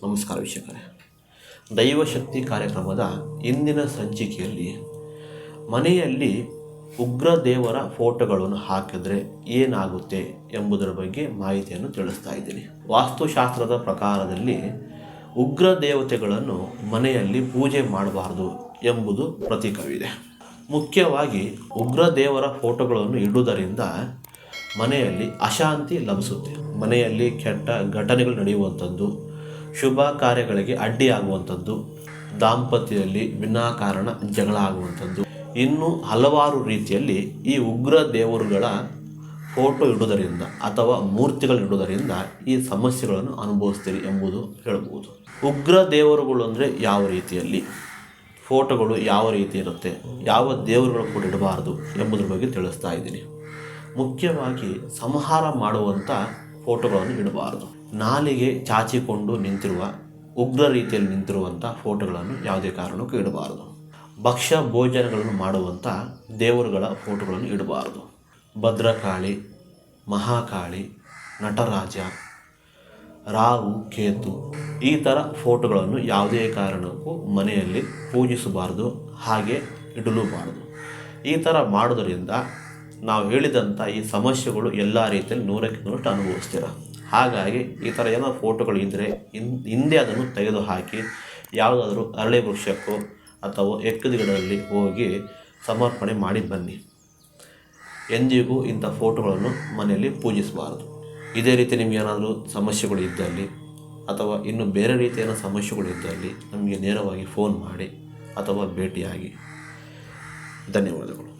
ನಮಸ್ಕಾರ ವೀಕ್ಷಕರೇ. ದೈವಶಕ್ತಿ ಕಾರ್ಯಕ್ರಮದ ಇಂದಿನ ಸಂಚಿಕೆಯಲ್ಲಿ ಮನೆಯಲ್ಲಿ ಉಗ್ರ ದೇವರ ಫೋಟೋಗಳನ್ನು ಹಾಕಿದರೆ ಏನಾಗುತ್ತೆ ಎಂಬುದರ ಬಗ್ಗೆ ಮಾಹಿತಿಯನ್ನು ತಿಳಿಸ್ತಾ ಇದ್ದೀನಿ. ವಾಸ್ತುಶಾಸ್ತ್ರದ ಪ್ರಕಾರದಲ್ಲಿ ಉಗ್ರ ದೇವತೆಗಳನ್ನು ಮನೆಯಲ್ಲಿ ಪೂಜೆ ಮಾಡಬಾರದು ಎಂಬುದು ಪ್ರತೀಕವಿದೆ. ಮುಖ್ಯವಾಗಿ ಉಗ್ರ ದೇವರ ಫೋಟೋಗಳನ್ನು ಇಡುವುದರಿಂದ ಮನೆಯಲ್ಲಿ ಅಶಾಂತಿ ಲಭಿಸುತ್ತೆ. ಮನೆಯಲ್ಲಿ ಕೆಟ್ಟ ಘಟನೆಗಳು ನಡೆಯುವಂಥದ್ದು, ಶುಭ ಕಾರ್ಯಗಳಿಗೆ ಅಡ್ಡಿಯಾಗುವಂಥದ್ದು, ದಾಂಪತ್ಯದಲ್ಲಿ ವಿನಾಕಾರಣ ಜಗಳ ಆಗುವಂಥದ್ದು, ಇನ್ನೂ ಹಲವಾರು ರೀತಿಯಲ್ಲಿ ಈ ಉಗ್ರ ದೇವರುಗಳ ಫೋಟೋ ಇಡುವುದರಿಂದ ಅಥವಾ ಮೂರ್ತಿಗಳಿಡುವುದರಿಂದ ಈ ಸಮಸ್ಯೆಗಳನ್ನು ಅನುಭವಿಸ್ತೀರಿ ಎಂಬುದು ಹೇಳಬಹುದು. ಉಗ್ರ ದೇವರುಗಳು ಅಂದರೆ ಯಾವ ರೀತಿಯಲ್ಲಿ, ಫೋಟೋಗಳು ಯಾವ ರೀತಿ ಇರುತ್ತೆ, ಯಾವ ದೇವರುಗಳು ಕೂಡ ಇಡಬಾರ್ದು ಎಂಬುದ್ರ ಬಗ್ಗೆ ತಿಳಿಸ್ತಾ ಇದ್ದೀನಿ. ಮುಖ್ಯವಾಗಿ ಸಂಹಾರ ಮಾಡುವಂಥ ಫೋಟೋಗಳನ್ನು ಇಡಬಾರ್ದು. ನಾಲಿಗೆ ಚಾಚಿಕೊಂಡು ನಿಂತಿರುವ ಉಗ್ರ ರೀತಿಯಲ್ಲಿ ನಿಂತಿರುವಂಥ ಫೋಟೋಗಳನ್ನು ಯಾವುದೇ ಕಾರಣಕ್ಕೂ ಇಡಬಾರ್ದು. ಭಕ್ಷ್ಯ ಭೋಜನಗಳನ್ನು ಮಾಡುವಂಥ ದೇವರುಗಳ ಫೋಟೋಗಳನ್ನು ಇಡಬಾರ್ದು. ಭದ್ರಕಾಳಿ, ಮಹಾಕಾಳಿ, ನಟರಾಜ, ರಾಹು, ಕೇತು ಈ ಥರ ಫೋಟೋಗಳನ್ನು ಯಾವುದೇ ಕಾರಣಕ್ಕೂ ಮನೆಯಲ್ಲಿ ಪೂಜಿಸಬಾರ್ದು, ಹಾಗೆ ಇಡಲೂಬಾರ್ದು. ಈ ಥರ ಮಾಡೋದರಿಂದ ನಾವು ಹೇಳಿದಂಥ ಈ ಸಮಸ್ಯೆಗಳು ಎಲ್ಲ ರೀತಿಯಲ್ಲಿ 100% ಅನುಭವಿಸ್ತೀರ. ಹಾಗಾಗಿ ಈ ಥರ ಏನೋ ಫೋಟೋಗಳು ಇದ್ದರೆ ಹಿಂದೆ ಅದನ್ನು ತೆಗೆದುಹಾಕಿ ಯಾವುದಾದ್ರೂ ಅರಳಿ ವೃಕ್ಷಕ್ಕೋ ಅಥವಾ ಎಕ್ಕದ ಗಿಡದಲ್ಲಿ ಹೋಗಿ ಸಮರ್ಪಣೆ ಮಾಡಿ ಬನ್ನಿ. ಎಂದಿಗೂ ಇಂಥ ಫೋಟೋಗಳನ್ನು ಮನೆಯಲ್ಲಿ ಪೂಜಿಸಬಾರದು. ಇದೇ ರೀತಿ ನಿಮಗೇನಾದರೂ ಸಮಸ್ಯೆಗಳು ಇದ್ದಲ್ಲಿ ಅಥವಾ ಇನ್ನು ಬೇರೆ ರೀತಿಯ ಸಮಸ್ಯೆಗಳು ಇದ್ದಲ್ಲಿ ನಮಗೆ ನೇರವಾಗಿ ಫೋನ್ ಮಾಡಿ ಅಥವಾ ಭೇಟಿಯಾಗಿ. ಧನ್ಯವಾದಗಳು.